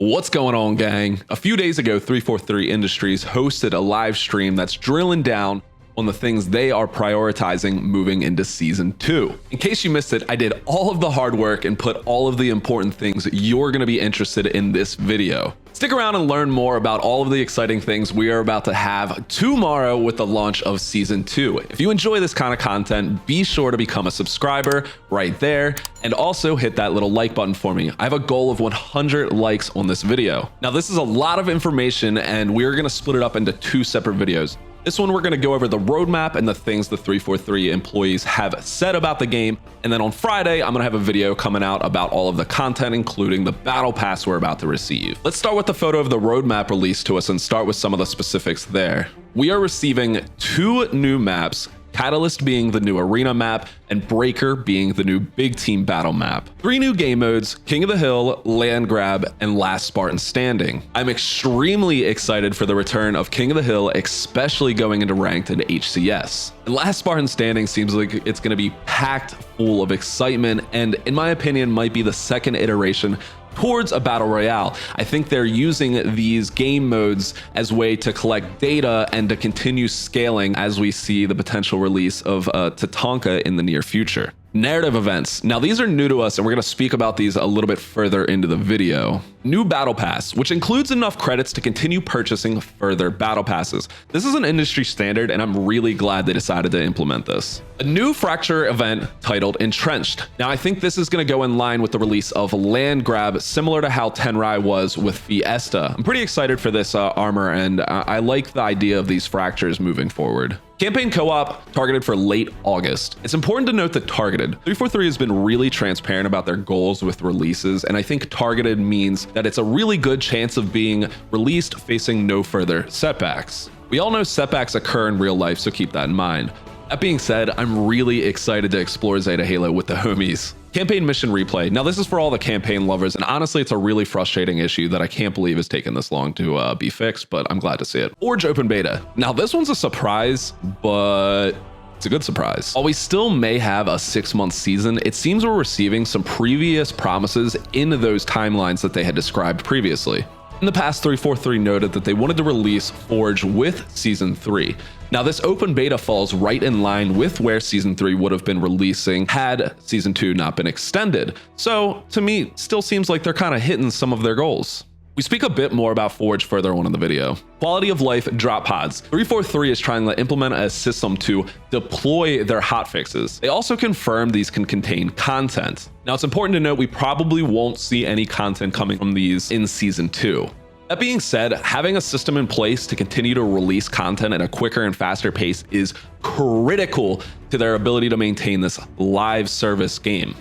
What's going on, gang? A few days ago, 343 Industries hosted a live stream that's drilling down on the things they are prioritizing moving into Season 2. In case you missed it, I did all of the hard work and put all of the important things you're going to be interested in this video. Stick around and learn more about all of the exciting things we are about to have tomorrow with the launch of Season 2. If you enjoy this kind of content, be sure to become a subscriber right there and also hit that little like button for me. I have a goal of 100 likes on this video. Now, this is a lot of information and we're going to split it up into two separate videos. This one, we're going to go over the roadmap and the things the 343 employees have said about the game. And then on Friday, I'm going to have a video coming out about all of the content, including the battle pass we're about to receive. Let's start with the photo of the roadmap released to us and start with some of the specifics there. We are receiving 2 new maps, Catalyst being the new arena map and Breaker being the new big team battle map. 3 new game modes, King of the Hill, Land Grab, and Last Spartan Standing. I'm extremely excited for the return of King of the Hill, especially going into ranked and HCS. And Last Spartan Standing seems like it's going to be packed full of excitement and, in my opinion, might be the second iteration towards a battle royale. I think they're using these game modes as a way to collect data and to continue scaling as we see the potential release of Tatanka in the near future. Narrative events. Now, these are new to us and we're going to speak about these a little bit further into the video. New battle pass, which includes enough credits to continue purchasing further battle passes. This is an industry standard and I'm really glad they decided to implement this. A new fracture event titled Entrenched. Now, I think this is going to go in line with the release of Land Grab, similar to how Tenrai was with Fiesta. I'm pretty excited for this armor and I like the idea of these fractures moving forward. Campaign co-op targeted for late August. It's important to note that targeted. 343 has been really transparent about their goals with releases, and I think targeted means that it's a really good chance of being released facing no further setbacks. We all know setbacks occur in real life, so keep that in mind. That being said, I'm really excited to explore Zeta Halo with the homies. Campaign mission replay. Now, this is for all the campaign lovers, and honestly, it's a really frustrating issue that I can't believe has taken this long to be fixed, but I'm glad to see it. Forge open beta. Now, this one's a surprise, but it's a good surprise. While we still may have a 6-month season, it seems we're receiving some previous promises in those timelines that they had described previously. In the past, 343 noted that they wanted to release Forge with Season 3. Now, this open beta falls right in line with where Season 3 would have been releasing had Season 2 not been extended. So, to me, still seems like they're kind of hitting some of their goals. We speak a bit more about Forge further on in the video. Quality of life drop pods. 343 is trying to implement a system to deploy their hotfixes. They also confirm these can contain content. Now, it's important to note we probably won't see any content coming from these in Season 2. That being said, having a system in place to continue to release content at a quicker and faster pace is critical to their ability to maintain this live service game.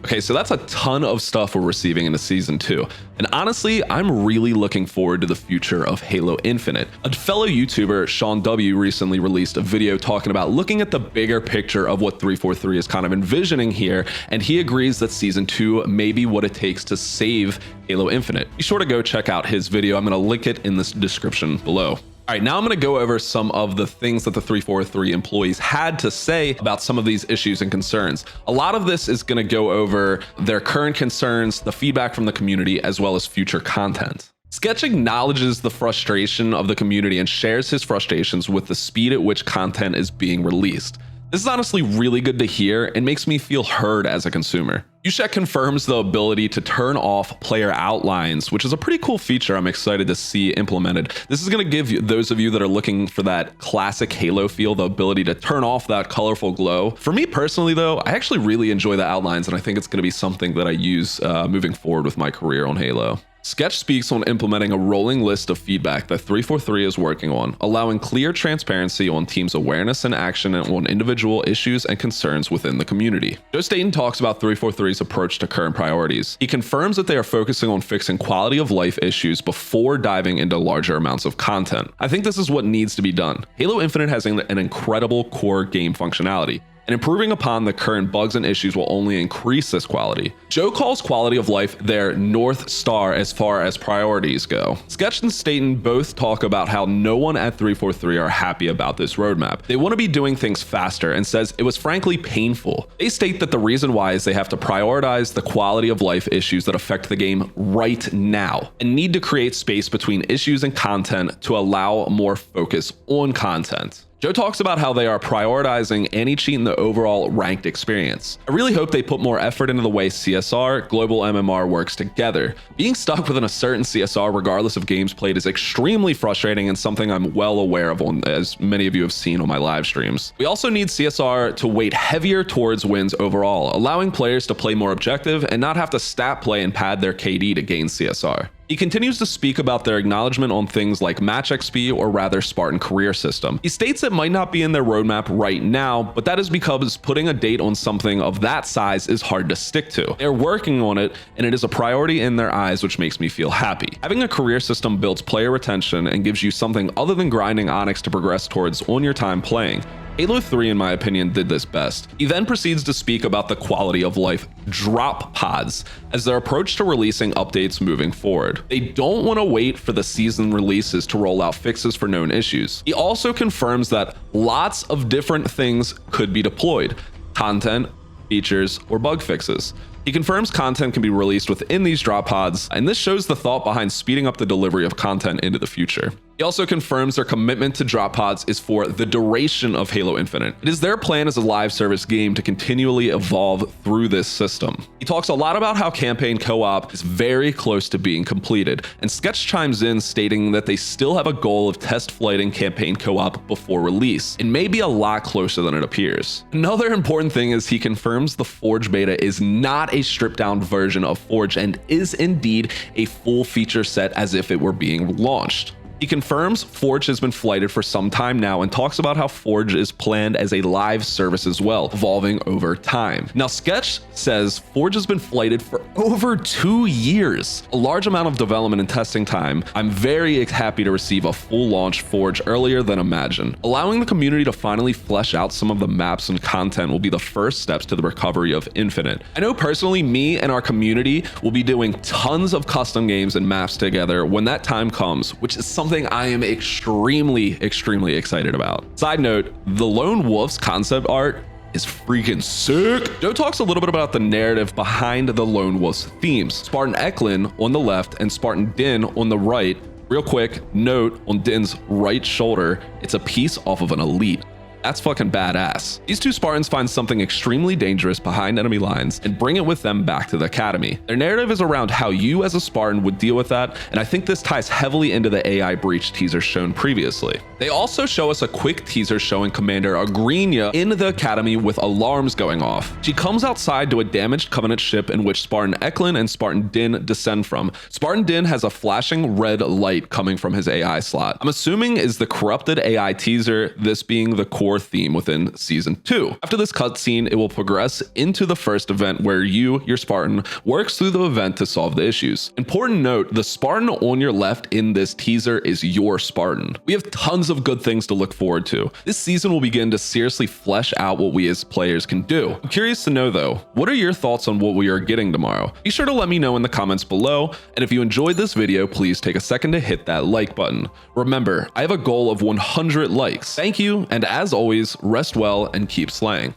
Okay, so that's a ton of stuff we're receiving into Season 2. And honestly, I'm really looking forward to the future of Halo Infinite. A fellow YouTuber, SeanW, recently released a video talking about looking at the bigger picture of what 343 is kind of envisioning here, and he agrees that Season 2 may be what it takes to save Halo Infinite. Be sure to go check out his video. I'm going to link it in the description below. All right, now I'm going to go over some of the things that the 343 employees had to say about some of these issues and concerns. A lot of this is going to go over their current concerns, the feedback from the community, as well as future content. Sketch acknowledges the frustration of the community and shares his frustrations with the speed at which content is being released. This is honestly really good to hear and makes me feel heard as a consumer. Ushek confirms the ability to turn off player outlines, which is a pretty cool feature I'm excited to see implemented. This is going to give those of you that are looking for that classic Halo feel the ability to turn off that colorful glow. For me personally, though, I actually really enjoy the outlines, and I think it's going to be something that I use moving forward with my career on Halo. Sketch speaks on implementing a rolling list of feedback that 343 is working on, allowing clear transparency on teams' awareness and action on individual issues and concerns within the community. Joe Staten talks about 343's approach to current priorities. He confirms that they are focusing on fixing quality of life issues before diving into larger amounts of content. I think this is what needs to be done. Halo Infinite has an incredible core game functionality. and improving upon the current bugs and issues will only increase this quality. Joe calls quality of life their North Star as far as priorities go. Sketch and Staten both talk about how no one at 343 are happy about this roadmap. They want to be doing things faster and says it was frankly painful. They state that the reason why is they have to prioritize the quality of life issues that affect the game right now and need to create space between issues and content to allow more focus on content. Joe talks about how they are prioritizing anti-cheat in the overall ranked experience. I really hope they put more effort into the way CSR, global MMR works together. Being stuck within a certain CSR regardless of games played is extremely frustrating and something I'm well aware of, as many of you have seen on my live streams. We also need CSR to weight heavier towards wins overall, allowing players to play more objective and not have to stat play and pad their KD to gain CSR. He continues to speak about their acknowledgement on things like match XP, or rather Spartan career system. He states it might not be in their roadmap right now, but that is because putting a date on something of that size is hard to stick to. They're working on it, and it is a priority in their eyes, which makes me feel happy. Having a career system builds player retention and gives you something other than grinding Onyx to progress towards on your time playing. Halo 3, in my opinion, did this best. He then proceeds to speak about the quality of life drop pods as their approach to releasing updates moving forward. They don't want to wait for the season releases to roll out fixes for known issues. He also confirms that lots of different things could be deployed: content, features, or bug fixes. He confirms content can be released within these drop pods, and this shows the thought behind speeding up the delivery of content into the future. He also confirms their commitment to drop pods is for the duration of Halo Infinite. It is their plan as a live service game to continually evolve through this system. He talks a lot about how campaign co-op is very close to being completed, and Sketch chimes in stating that they still have a goal of test flighting campaign co-op before release, and may be a lot closer than it appears. Another important thing is he confirms the Forge beta is not a stripped down version of Forge and is indeed a full feature set as if it were being launched. He confirms Forge has been flighted for some time now and talks about how Forge is planned as a live service as well, evolving over time. Now, Sketch says Forge has been flighted for over 2 years, a large amount of development and testing time. I'm very happy to receive a full launch Forge earlier than imagined. Allowing the community to finally flesh out some of the maps and content will be the first steps to the recovery of Infinite. I know personally, me and our community will be doing tons of custom games and maps together when that time comes, which is something I am extremely excited about. Side note, the Lone Wolf's concept art is freaking sick. Joe talks a little bit about the narrative behind the Lone Wolf's themes. Spartan Eklund on the left and Spartan Din on the right. Real quick note on Din's right shoulder, it's a piece off of an elite. That's fucking badass. These two Spartans find something extremely dangerous behind enemy lines and bring it with them back to the academy. Their narrative is around how you as a Spartan would deal with that, and I think this ties heavily into the AI breach teaser shown previously. They also show us a quick teaser showing Commander Agrinia in the academy with alarms going off. She comes outside to a damaged Covenant ship in which Spartan Eklund and Spartan Din descend from. Spartan Din has a flashing red light coming from his AI slot. I'm assuming is the corrupted AI teaser, this being the core theme within season 2. After this cutscene, it will progress into the first event where you, your Spartan, works through the event to solve the issues. Important note, the Spartan on your left in this teaser is your Spartan. We have tons of good things to look forward to. This season will begin to seriously flesh out what we as players can do. I'm curious to know though, what are your thoughts on what we are getting tomorrow? Be sure to let me know in the comments below, and if you enjoyed this video, please take a second to hit that like button. Remember, I have a goal of 100 likes. Thank you, and as always, rest well and keep slaying.